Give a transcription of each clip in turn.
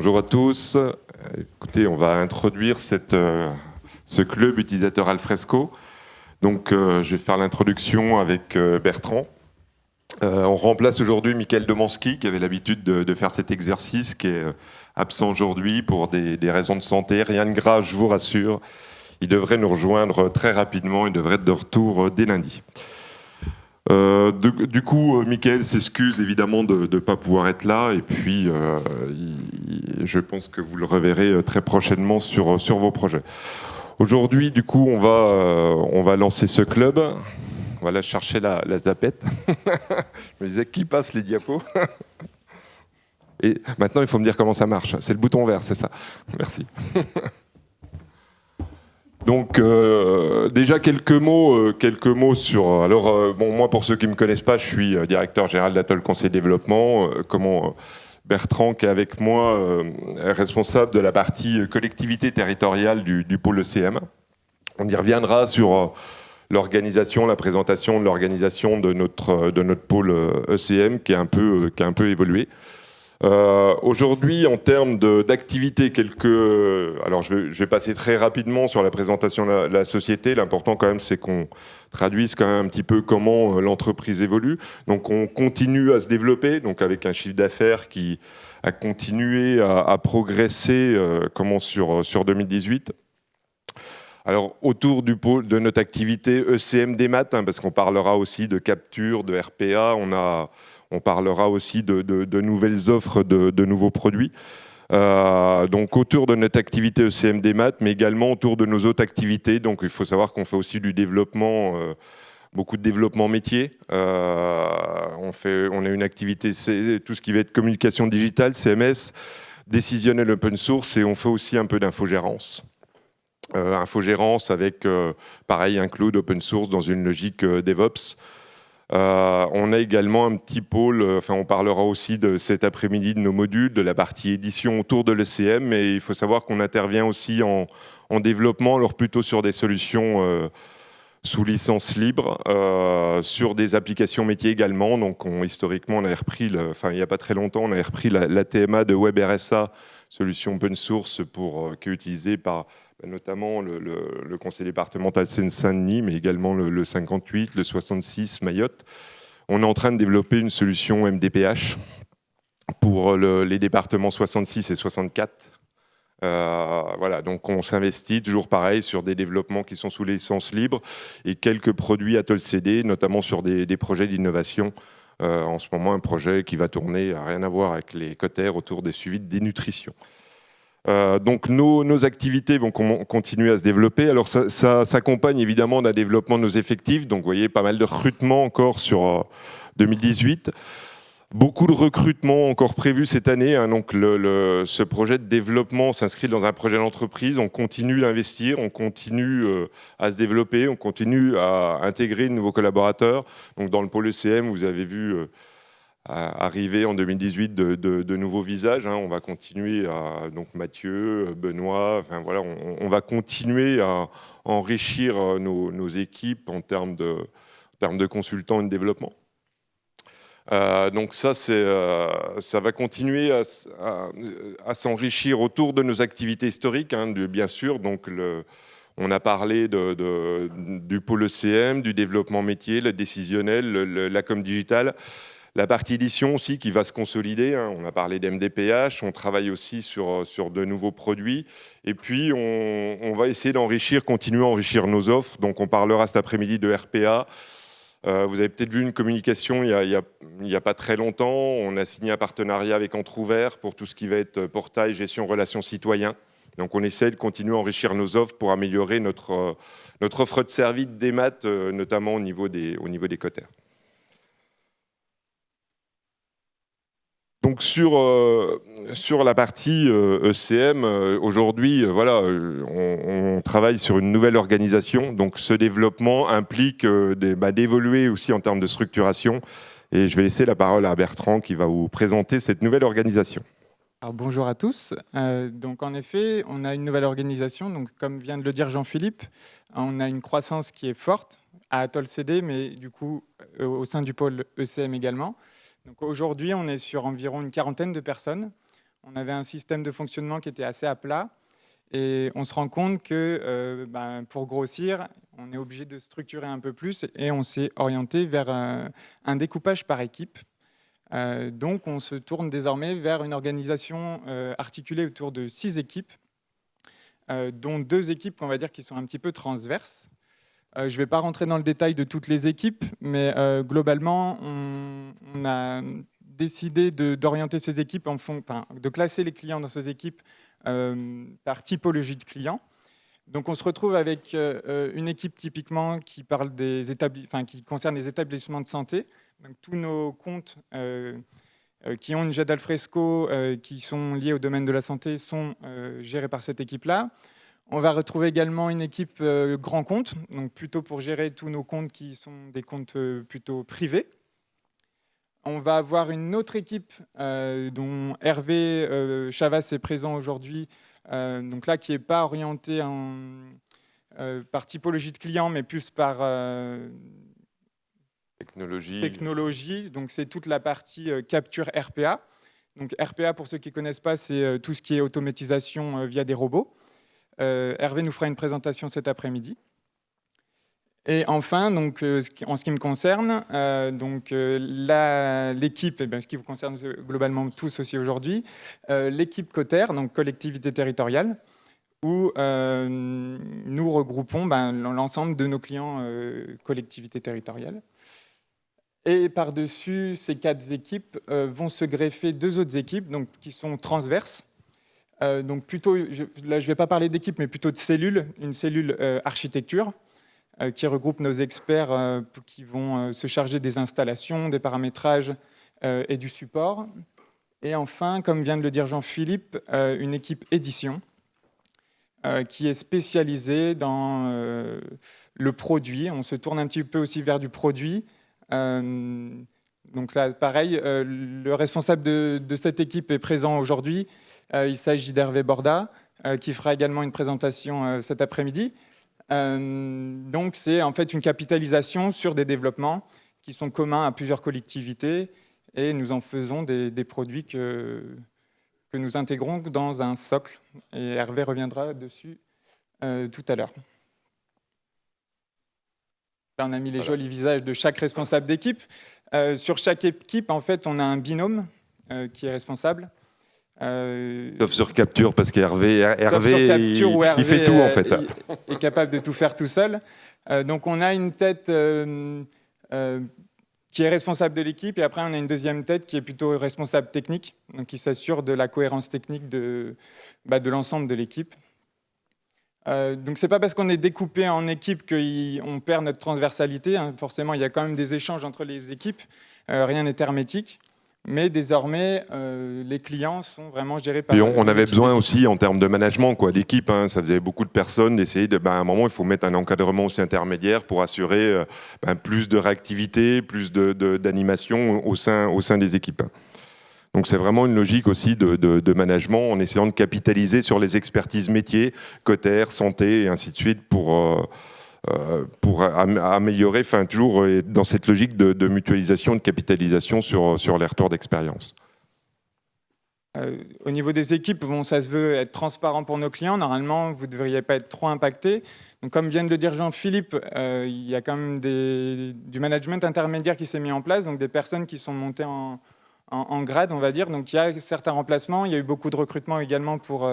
Bonjour à tous. Écoutez, on va introduire ce club utilisateur Alfresco. Donc, je vais faire l'introduction avec Bertrand. On remplace aujourd'hui Michael Domanski, qui avait l'habitude de faire cet exercice, qui est absent aujourd'hui pour des raisons de santé. Rien de grave, je vous rassure. Il devrait nous rejoindre très rapidement. Il devrait être de retour dès lundi. Du coup, Michael s'excuse évidemment de ne pas pouvoir être là, et puis je pense que vous le reverrez très prochainement sur vos projets. Aujourd'hui, du coup, on va lancer ce club. On va aller chercher la zapette. Je me disais, qui passe les diapos? Et maintenant, il faut me dire comment ça marche. C'est le bouton vert, c'est ça. Merci. Donc déjà quelques mots sur. Alors bon, moi pour ceux qui me connaissent pas, je suis directeur général d'Atoll Conseil Développement. Bertrand qui est avec moi est responsable de la partie collectivité territoriale du pôle ECM. On y reviendra sur l'organisation, la présentation de l'organisation de notre pôle ECM qui a un peu évolué. Aujourd'hui, en termes d'activité, alors je vais passer très rapidement sur la présentation de la société. L'important quand même, c'est qu'on traduise quand même un petit peu comment l'entreprise évolue. Donc on continue à se développer, donc avec un chiffre d'affaires qui a continué à progresser sur 2018. Alors autour du pôle de notre activité ECM des maths, parce qu'on parlera aussi de capture, de RPA, on parlera aussi de nouvelles offres, de nouveaux produits. Donc autour de notre activité ECM des maths, mais également autour de nos autres activités. Donc il faut savoir qu'on fait aussi du développement, beaucoup de développement métier. On a une activité, c'est tout ce qui va être communication digitale, CMS, décisionnel open source, et on fait aussi un peu d'infogérance. Infogérance avec, pareil, un cloud open source dans une logique DevOps. On a également un petit pôle, on parlera aussi de cet après-midi de nos modules, de la partie édition autour de l'ECM, mais il faut savoir qu'on intervient aussi en développement, alors plutôt sur des solutions sous licence libre, sur des applications métiers également. Donc historiquement, on avait repris, il n'y a pas très longtemps, on avait repris la TMA de WebRSA, solution open source qui est utilisée par notamment le conseil départemental Seine-Saint-Denis, mais également le 58, le 66, Mayotte. On est en train de développer une solution MDPH pour les départements 66 et 64. Voilà, donc on s'investit toujours pareil sur des développements qui sont sous licence libre et quelques produits Atoll CD, notamment sur des projets d'innovation. En ce moment, un projet qui va tourner, rien à voir avec les cotères, autour des suivis de dénutrition. Donc nos activités vont continuer à se développer. Alors ça s'accompagne évidemment d'un développement de nos effectifs. Donc vous voyez, pas mal de recrutements encore sur 2018. Beaucoup de recrutements encore prévus cette année. Donc ce projet de développement s'inscrit dans un projet d'entreprise. On continue d'investir, on continue à se développer, on continue à intégrer de nouveaux collaborateurs. Donc dans le pôle ECM, vous avez vu arriver en 2018 de nouveaux visages. On va continuer donc Mathieu, Benoît, voilà, on va continuer à enrichir nos équipes en termes de consultants et de développement. Donc ça va continuer à s'enrichir autour de nos activités historiques, bien sûr. Donc on a parlé du pôle ECM, du développement métier, le décisionnel, la com digitale. La partie édition aussi qui va se consolider. On a parlé d'MDPH, on travaille aussi sur de nouveaux produits. Et puis, on va essayer continuer à enrichir nos offres. Donc, on parlera cet après-midi de RPA. Vous avez peut-être vu une communication il y a pas très longtemps. On a signé un partenariat avec Entrouvert pour tout ce qui va être portail, gestion, relations citoyens. Donc, on essaie de continuer à enrichir nos offres pour améliorer notre offre de service des maths, notamment au niveau des cotères. Donc sur la partie ECM, aujourd'hui, voilà, on travaille sur une nouvelle organisation. Donc ce développement implique d'évoluer aussi en termes de structuration. Et je vais laisser la parole à Bertrand qui va vous présenter cette nouvelle organisation. Alors, bonjour à tous. Donc en effet, on a une nouvelle organisation. Donc comme vient de le dire Jean-Philippe, on a une croissance qui est forte à Atoll CD, mais du coup au sein du pôle ECM également. Donc aujourd'hui, on est sur environ une quarantaine de personnes. on avait un système de fonctionnement qui était assez à plat. Et on se rend compte que pour grossir, on est obligé de structurer un peu plus et on s'est orienté vers un découpage par équipe. Donc on se tourne désormais vers une organisation articulée autour de 6 équipes, dont 2 équipes, on va dire, qui sont un petit peu transverses. Je ne vais pas rentrer dans le détail de toutes les équipes, mais globalement, on a décidé d'orienter ces équipes, de classer les clients dans ces équipes par typologie de clients. Donc on se retrouve avec une équipe typiquement qui concerne les établissements de santé. Donc, tous nos comptes qui ont une GED Alfresco, qui sont liés au domaine de la santé, sont gérés par cette équipe-là. On va retrouver également une équipe grand compte, donc plutôt pour gérer tous nos comptes qui sont des comptes plutôt privés. On va avoir une autre équipe dont Hervé Chavas est présent aujourd'hui, donc là qui n'est pas orientée par typologie de client, mais plus par technologie. Donc c'est toute la partie capture RPA. Donc RPA, pour ceux qui ne connaissent pas, c'est tout ce qui est automatisation via des robots. Hervé nous fera une présentation cet après-midi. Et enfin, donc, en ce qui me concerne, l'équipe, ce qui vous concerne globalement tous aussi aujourd'hui, l'équipe Coter, donc collectivité territoriale, où nous regroupons l'ensemble de nos clients collectivités territoriales. Et par-dessus ces 4 équipes vont se greffer 2 autres équipes donc, qui sont transverses. Donc plutôt, là je ne vais pas parler d'équipe, mais plutôt de cellules, une cellule architecture, qui regroupe nos experts qui vont se charger des installations, des paramétrages et du support. Et enfin, comme vient de le dire Jean-Philippe, une équipe édition qui est spécialisée dans le produit. On se tourne un petit peu aussi vers du produit. Donc là, pareil, le responsable de cette équipe est présent aujourd'hui. Il s'agit d'Hervé Borda, qui fera également une présentation cet après-midi. Donc c'est en fait une capitalisation sur des développements qui sont communs à plusieurs collectivités et nous en faisons des produits que nous intégrons dans un socle. Et Hervé reviendra dessus tout à l'heure. Là, on a mis les jolis visages de chaque responsable d'équipe. Sur chaque équipe, en fait, on a un binôme qui est responsable. Sauf sur Capture, parce qu'Hervé, il fait tout en fait. Il est capable de tout faire tout seul. Donc on a une tête qui est responsable de l'équipe, et après on a une deuxième tête qui est plutôt responsable technique, donc qui s'assure de la cohérence technique de l'ensemble de l'équipe. Donc c'est pas parce qu'on est découpé en équipes qu'on perd notre transversalité, hein. Forcément, il y a quand même des échanges entre les équipes, rien n'est hermétique. Mais désormais, les clients sont vraiment gérés par... Et on avait besoin aussi, en termes de management, d'équipe. Hein, ça faisait beaucoup de personnes d'essayer à un moment, il faut mettre un encadrement aussi intermédiaire pour assurer plus de réactivité, plus d'animation au sein des équipes. Donc c'est vraiment une logique aussi de management en essayant de capitaliser sur les expertises métiers, Coter, santé et ainsi de suite pour améliorer, toujours dans cette logique de mutualisation, de capitalisation sur les retours d'expérience. Au niveau des équipes, ça se veut être transparent pour nos clients. Normalement, vous ne devriez pas être trop impacté. Donc, comme vient de le dire Jean-Philippe, il y a quand même du management intermédiaire qui s'est mis en place, donc des personnes qui sont montées en grade, on va dire. Donc, il y a certains remplacements. Il y a eu beaucoup de recrutements également pour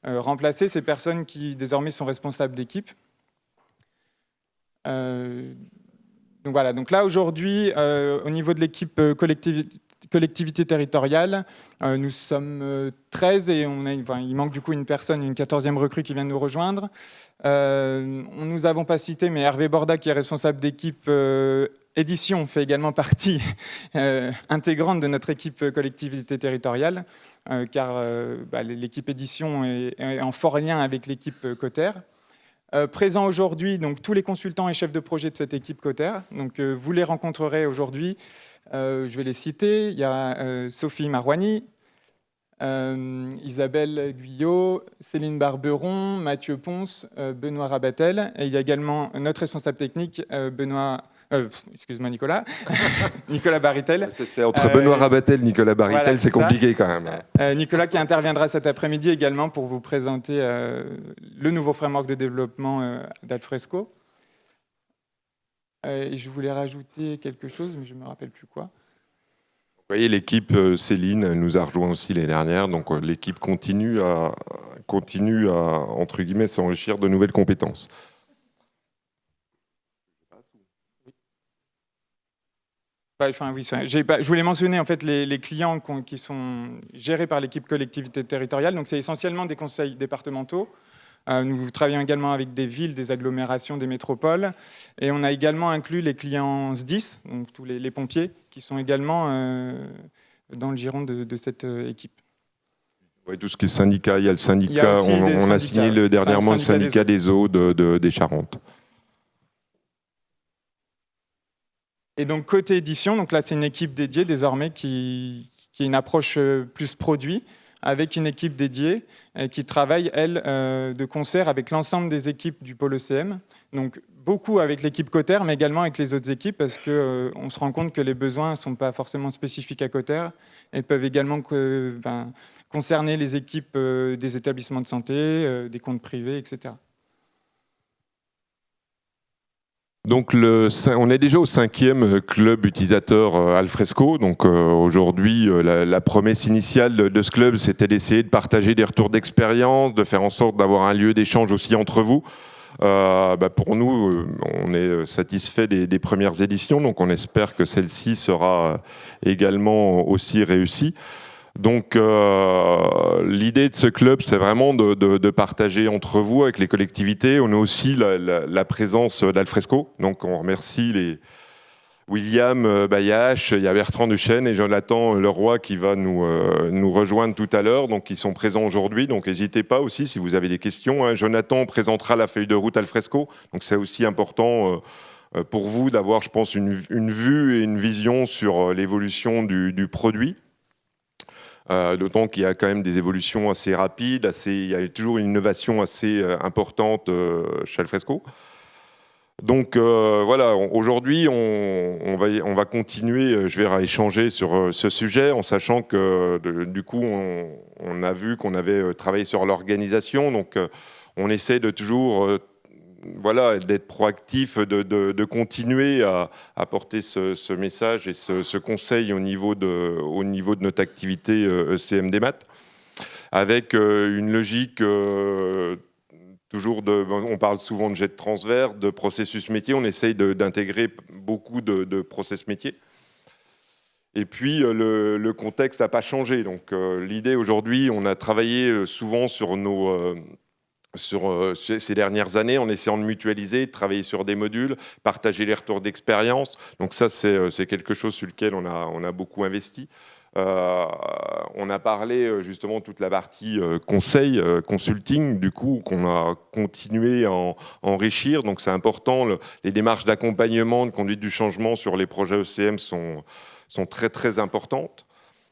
remplacer ces personnes qui, désormais, sont responsables d'équipe. Donc voilà, donc là aujourd'hui, au niveau de l'équipe collectivité territoriale, nous sommes 13 et il manque du coup une personne, une 14e recrue qui vient de nous rejoindre. Nous n'avons pas cité, mais Hervé Borda, qui est responsable d'équipe édition, fait également partie intégrante de notre équipe collectivité territoriale, car l'équipe édition est en fort lien avec l'équipe Coter. Présent aujourd'hui, donc tous les consultants et chefs de projet de cette équipe Coter. Donc vous les rencontrerez aujourd'hui. Je vais les citer. Il y a Sophie Marouani, Isabelle Guyot, Céline Barberon, Mathieu Ponce, Benoît Rabatel. Et il y a également notre responsable technique, Benoît excuse-moi Nicolas, Nicolas Baritel. C'est entre Benoît Rabatel, Nicolas Baritel, voilà, c'est compliqué quand même. Nicolas qui interviendra cet après-midi également pour vous présenter le nouveau framework de développement d'Alfresco. Et je voulais rajouter quelque chose, mais je ne me rappelle plus quoi. Vous voyez, l'équipe Céline elle nous a rejoint aussi l'année dernière, donc l'équipe continue à entre guillemets s'enrichir de nouvelles compétences. Oui, je voulais mentionner en fait les clients qui sont gérés par l'équipe collectivité territoriale. Donc c'est essentiellement des conseils départementaux. Nous travaillons également avec des villes, des agglomérations, des métropoles. Et on a également inclus les clients SDIS, donc tous les pompiers, qui sont également dans le giron de cette équipe. Oui, tout ce qui est syndicat, il y a le syndicat, on a signé dernièrement le syndicat des eaux des Charentes. Et donc côté édition, donc là c'est une équipe dédiée désormais qui a une approche plus produit, avec une équipe dédiée qui travaille, elle, de concert avec l'ensemble des équipes du pôle ECM. Donc beaucoup avec l'équipe Cotter, mais également avec les autres équipes, parce qu'on se rend compte que les besoins ne sont pas forcément spécifiques à Cotter et peuvent également concerner les équipes des établissements de santé, des comptes privés, etc. Donc on est déjà au 5e club utilisateur Alfresco. Donc aujourd'hui, la promesse initiale de ce club, c'était d'essayer de partager des retours d'expérience, de faire en sorte d'avoir un lieu d'échange aussi entre vous. Pour nous, on est satisfait des premières éditions, donc on espère que celle-ci sera également aussi réussie. Donc l'idée de ce club, c'est vraiment de partager entre vous, avec les collectivités. On a aussi la présence d'Alfresco. Donc on remercie William Bayache, il y a Bertrand Duchesne et Jonathan Leroy qui va nous rejoindre tout à l'heure. Donc ils sont présents aujourd'hui. Donc n'hésitez pas aussi si vous avez des questions, hein. Jonathan présentera la feuille de route Alfresco. Donc c'est aussi important pour vous d'avoir, je pense, une vue et une vision sur l'évolution du produit. D'autant qu'il y a quand même des évolutions assez rapides, il y a toujours une innovation assez importante chez Alfresco. Donc voilà, aujourd'hui, on va continuer, je vais échanger sur ce sujet, en sachant que du coup, on a vu qu'on avait travaillé sur l'organisation, donc on essaie de toujours d'être proactif, de continuer à porter ce message et ce conseil au niveau de notre activité ECM des maths, avec une logique toujours on parle souvent de jet transverse, de processus métier, on essaye d'intégrer beaucoup de process métier. Et puis le contexte n'a pas changé, donc l'idée aujourd'hui, on a travaillé souvent sur ces dernières années, en essayant de mutualiser, de travailler sur des modules, partager les retours d'expérience. Donc ça, c'est quelque chose sur lequel on a beaucoup investi. On a parlé justement toute la partie conseil, consulting, du coup, qu'on a continué à enrichir. Donc c'est important, les démarches d'accompagnement, de conduite du changement sur les projets ECM sont très très importantes.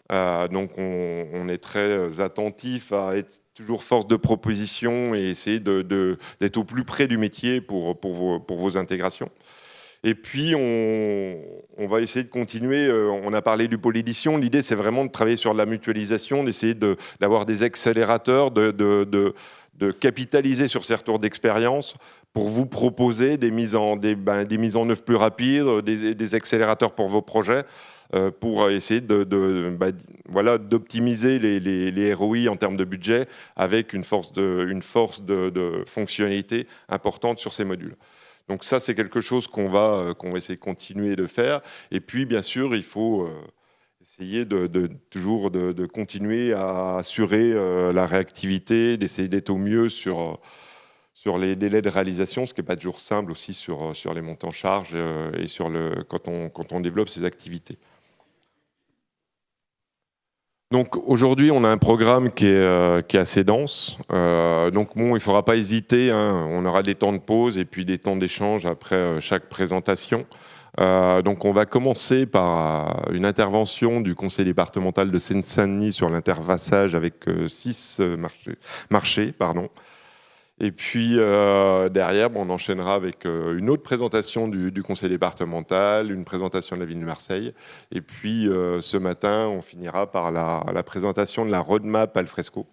Donc on est très attentif à être toujours force de proposition et essayer d'être au plus près du métier pour vos intégrations. Et puis on va essayer de continuer, on a parlé du pôle édition, l'idée c'est vraiment de travailler sur la mutualisation, d'essayer d'avoir des accélérateurs, de capitaliser sur ces retours d'expérience pour vous proposer des mises en œuvre plus rapides, des accélérateurs pour vos projets, pour essayer d'optimiser les ROI en termes de budget avec une force de fonctionnalité importante sur ces modules. Donc ça, c'est quelque chose qu'on va essayer de continuer de faire. Et puis, bien sûr, il faut essayer toujours de continuer à assurer la réactivité, d'essayer d'être au mieux sur les délais de réalisation, ce qui n'est pas toujours simple aussi sur les montants charges et quand on développe ces activités. Donc aujourd'hui, on a un programme qui est assez dense. Donc bon, il ne faudra pas hésiter, hein, on aura des temps de pause et puis des temps d'échange après chaque présentation. Donc on va commencer par une intervention du conseil départemental de Seine-Saint-Denis sur l'interfaçage avec 6 marchés. Et puis derrière, on enchaînera avec une autre présentation du conseil départemental, une présentation de la ville de Marseille. Et puis ce matin, on finira par la présentation de la roadmap Alfresco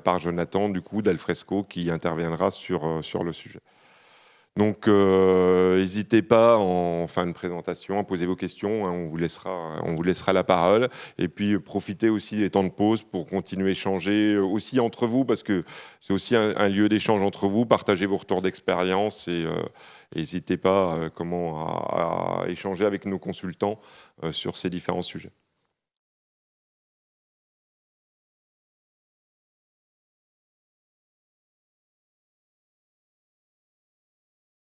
par Jonathan, du coup, d'Alfresco, qui interviendra sur le sujet. Donc, n'hésitez pas en fin de présentation à poser vos questions, hein, on vous laissera la parole. Et puis, profitez aussi des temps de pause pour continuer à échanger aussi entre vous, parce que c'est aussi un lieu d'échange entre vous. Partagez vos retours d'expérience et n'hésitez pas à échanger avec nos consultants sur ces différents sujets.